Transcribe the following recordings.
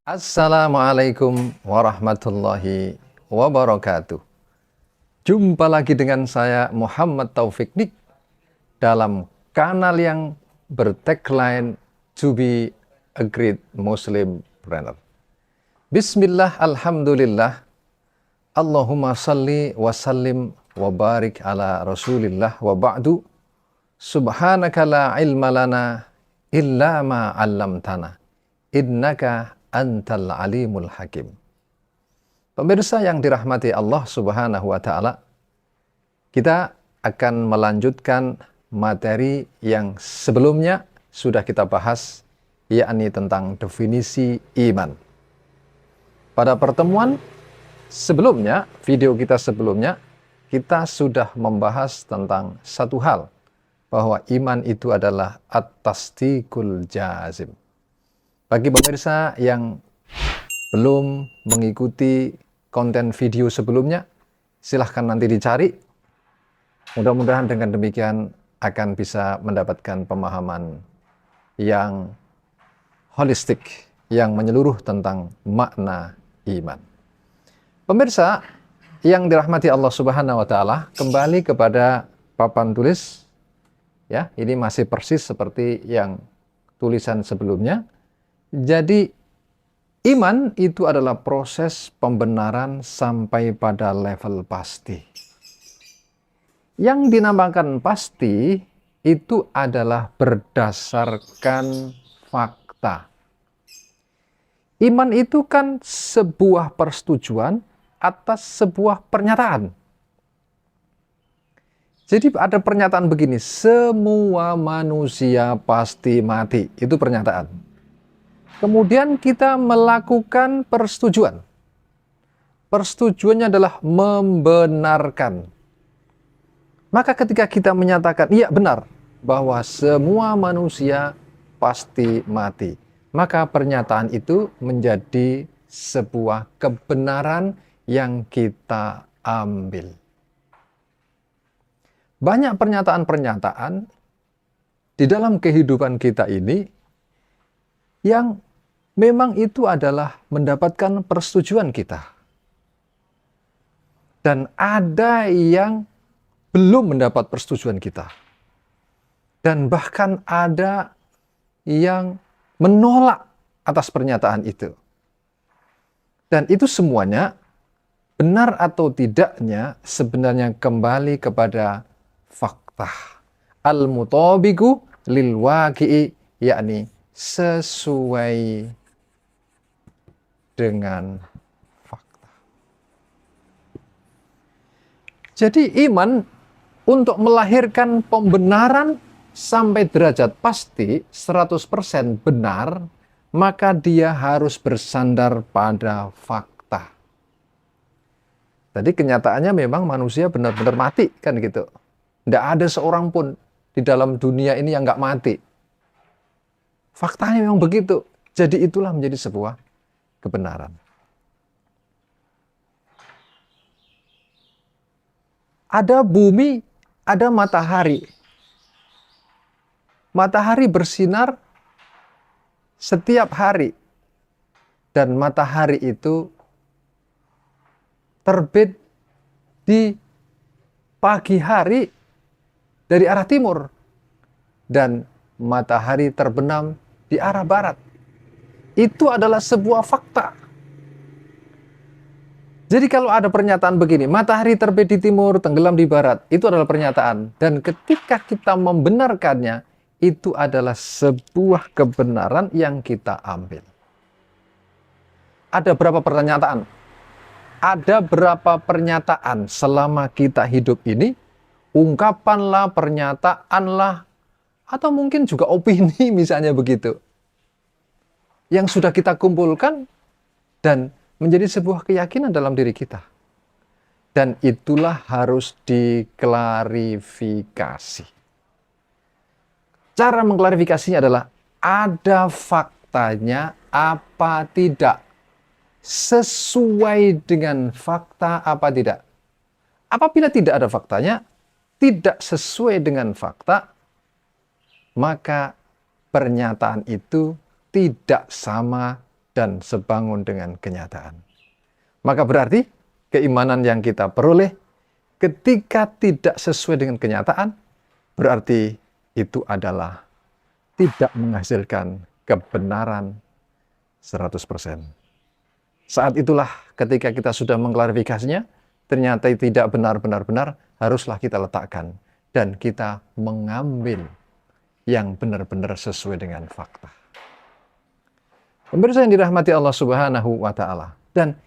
Assalamualaikum warahmatullahi wabarakatuh. Jumpa lagi dengan saya Muhammad Taufik Nik dalam kanal yang bertagline To be a great Muslim Planner. Bismillah, alhamdulillah, Allahumma salli wa sallim wa barik ala rasulillah wa ba'du. Subhanaka la ilma lana illa ma 'allamtana innaka antal alimul hakim. Pemirsa yang dirahmati Allah Subhanahu wa taala, kita akan melanjutkan materi yang sebelumnya sudah kita bahas, yakni tentang definisi iman. Pada pertemuan sebelumnya, video kita sebelumnya, kita sudah membahas tentang satu hal, bahwa iman itu adalah at-tasdiqul jazim. Bagi pemirsa yang belum mengikuti konten video sebelumnya, silahkan nanti dicari. Mudah-mudahan dengan demikian akan bisa mendapatkan pemahaman yang holistik, yang menyeluruh tentang makna iman. Pemirsa yang dirahmati Allah Subhanahu wa taala, kembali kepada papan tulis. Ya, ini masih persis seperti yang tulisan sebelumnya. Jadi, iman itu adalah proses pembenaran sampai pada level pasti. Yang dinamakan pasti itu adalah berdasarkan fakta. Iman itu kan sebuah persetujuan atas sebuah pernyataan. Jadi ada pernyataan begini, semua manusia pasti mati. Itu pernyataan. Kemudian kita melakukan persetujuan. Persetujuannya adalah membenarkan. Maka ketika kita menyatakan, iya benar, bahwa semua manusia pasti mati, maka pernyataan itu menjadi sebuah kebenaran yang kita ambil. Banyak pernyataan-pernyataan di dalam kehidupan kita ini yang memang itu adalah mendapatkan persetujuan kita. Dan ada yang belum mendapat persetujuan kita. Dan bahkan ada yang menolak atas pernyataan itu. Dan itu semuanya, benar atau tidaknya, sebenarnya kembali kepada fakta. Al-mutabiqu lil waqi'i, yakni sesuai dengan fakta. Jadi iman untuk melahirkan pembenaran sampai derajat pasti 100% benar, maka dia harus bersandar pada fakta. Jadi kenyataannya memang manusia benar-benar mati, kan gitu. Tidak ada seorang pun di dalam dunia ini yang nggak mati. Faktanya memang begitu. Jadi itulah menjadi sebuah kebenaran. Ada bumi, ada matahari. Matahari bersinar setiap hari. Dan matahari itu terbit di pagi hari dari arah timur. Dan matahari terbenam di arah barat. Itu adalah sebuah fakta. Jadi kalau ada pernyataan begini, matahari terbit di timur, tenggelam di barat, itu adalah pernyataan. Dan ketika kita membenarkannya, itu adalah sebuah kebenaran yang kita ambil. Ada berapa pernyataan? Ada berapa pernyataan selama kita hidup ini? Ungkapanlah, pernyataanlah, atau mungkin juga opini misalnya begitu. Yang sudah kita kumpulkan dan menjadi sebuah keyakinan dalam diri kita. Dan itulah harus diklarifikasi. Cara mengklarifikasinya adalah ada faktanya apa tidak. Sesuai dengan fakta apa tidak. Apabila tidak ada faktanya, tidak sesuai dengan fakta, maka pernyataan itu tidak sama dan sebangun dengan kenyataan. Maka berarti keimanan yang kita peroleh ketika tidak sesuai dengan kenyataan, berarti itu adalah tidak menghasilkan kebenaran 100%. Saat itulah ketika kita sudah mengklarifikasinya, ternyata tidak benar-benar, haruslah kita letakkan dan kita mengambil yang benar-benar sesuai dengan fakta. Pemirsa yang dirahmati Allah Subhanahu wa Ta'ala, dan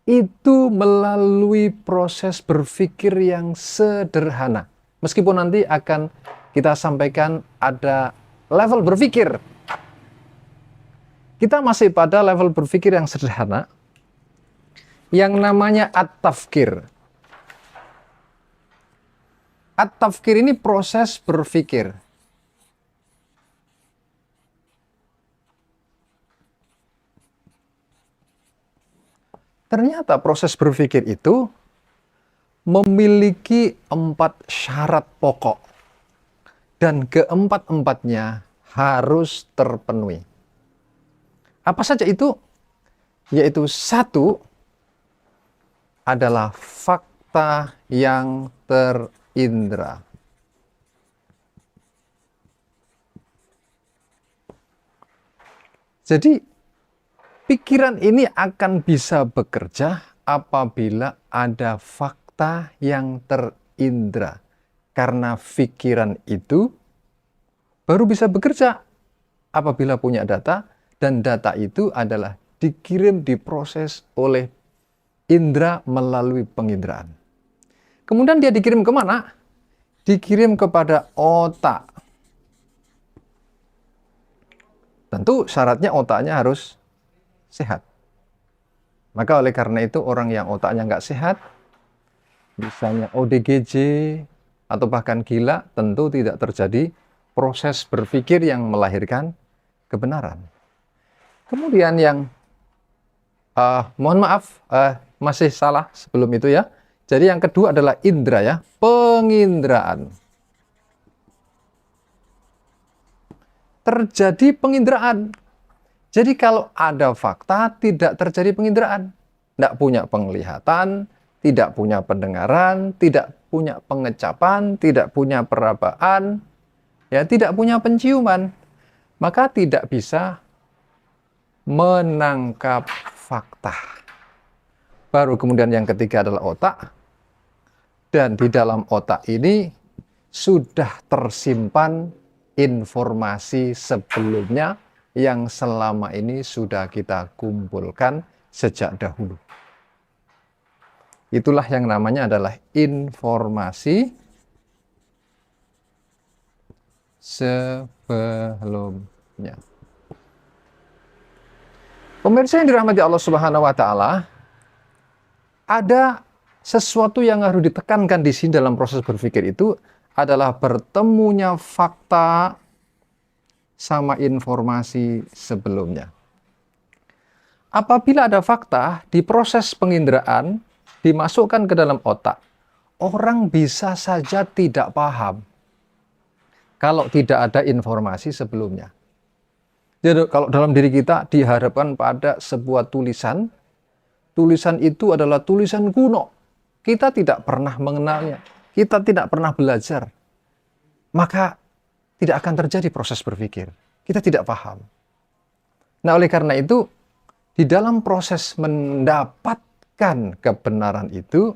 itu melalui proses berpikir yang sederhana. Meskipun nanti akan kita sampaikan ada level berpikir, kita masih pada level berpikir yang sederhana, yang namanya at-tafkir. At-tafkir ini proses berpikir. Ternyata proses berpikir itu memiliki 4 syarat pokok. Dan keempat-empatnya harus terpenuhi. Apa saja itu? Yaitu 1 adalah fakta yang terindra. Jadi, pikiran ini akan bisa bekerja apabila ada fakta yang terindra. Karena pikiran itu baru bisa bekerja apabila punya data, dan data itu adalah dikirim, diproses oleh indera melalui penginderaan. Kemudian dia dikirim kemana? Dikirim kepada otak. Tentu syaratnya otaknya harus sehat. Maka oleh karena itu orang yang otaknya nggak sehat, misalnya ODGJ atau bahkan gila, tentu tidak terjadi proses berpikir yang melahirkan kebenaran. Kemudian yang mohon maaf, masih salah sebelum itu ya. Jadi yang kedua adalah indera ya, penginderaan. Terjadi penginderaan. Jadi kalau ada fakta, tidak terjadi penginderaan. Tidak punya penglihatan, tidak punya pendengaran, tidak punya pengecapan, tidak punya perabaan, ya, tidak punya penciuman. Maka tidak bisa menangkap fakta. Baru kemudian yang ketiga adalah otak. Dan di dalam otak ini sudah tersimpan informasi sebelumnya yang selama ini sudah kita kumpulkan sejak dahulu. Itulah yang namanya adalah informasi sebelumnya. Pemirsa yang dirahmati Allah Subhanahu wa Ta'ala, ada sesuatu yang harus ditekankan di sini dalam proses berpikir itu adalah bertemunya fakta sama informasi sebelumnya. Apabila ada fakta di proses penginderaan dimasukkan ke dalam otak, orang bisa saja tidak paham kalau tidak ada informasi sebelumnya. Jadi kalau dalam diri kita dihadapkan pada sebuah tulisan, tulisan itu adalah tulisan kuno. Kita tidak pernah mengenalnya, kita tidak pernah belajar. Maka tidak akan terjadi proses berpikir. Kita tidak paham. Nah, oleh karena itu, di dalam proses mendapatkan kebenaran itu,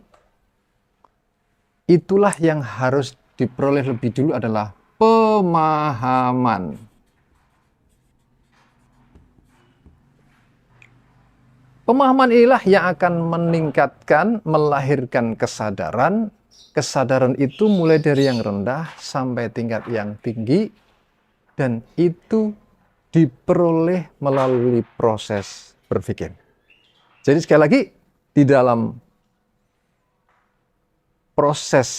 itulah yang harus diperoleh lebih dulu adalah pemahaman. Pemahaman inilah yang akan meningkatkan, melahirkan kesadaran. Kesadaran itu mulai dari yang rendah sampai tingkat yang tinggi, dan itu diperoleh melalui proses berpikir. Jadi sekali lagi, di dalam proses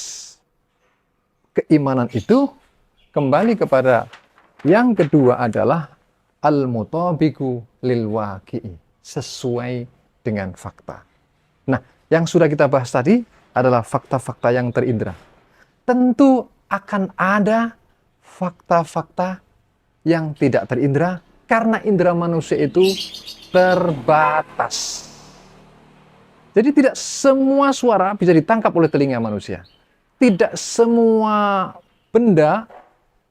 keimanan itu, kembali kepada yang kedua adalah al-mutabiqu lil waqi'i, sesuai dengan fakta. Nah, yang sudah kita bahas tadi adalah fakta-fakta yang terindra. Tentu akan ada fakta-fakta yang tidak terindra Karena indera manusia itu terbatas. Jadi tidak semua suara bisa ditangkap oleh telinga manusia. Tidak semua benda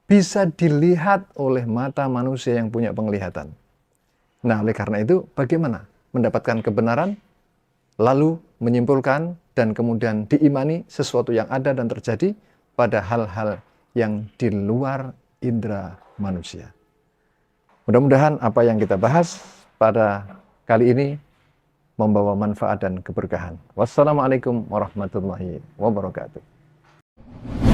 bisa dilihat oleh mata manusia yang punya penglihatan. Nah, oleh karena itu, bagaimana mendapatkan kebenaran, lalu menyimpulkan dan kemudian diimani sesuatu yang ada dan terjadi pada hal-hal yang di luar indera manusia. Mudah-mudahan apa yang kita bahas pada kali ini membawa manfaat dan keberkahan. Wassalamualaikum warahmatullahi wabarakatuh.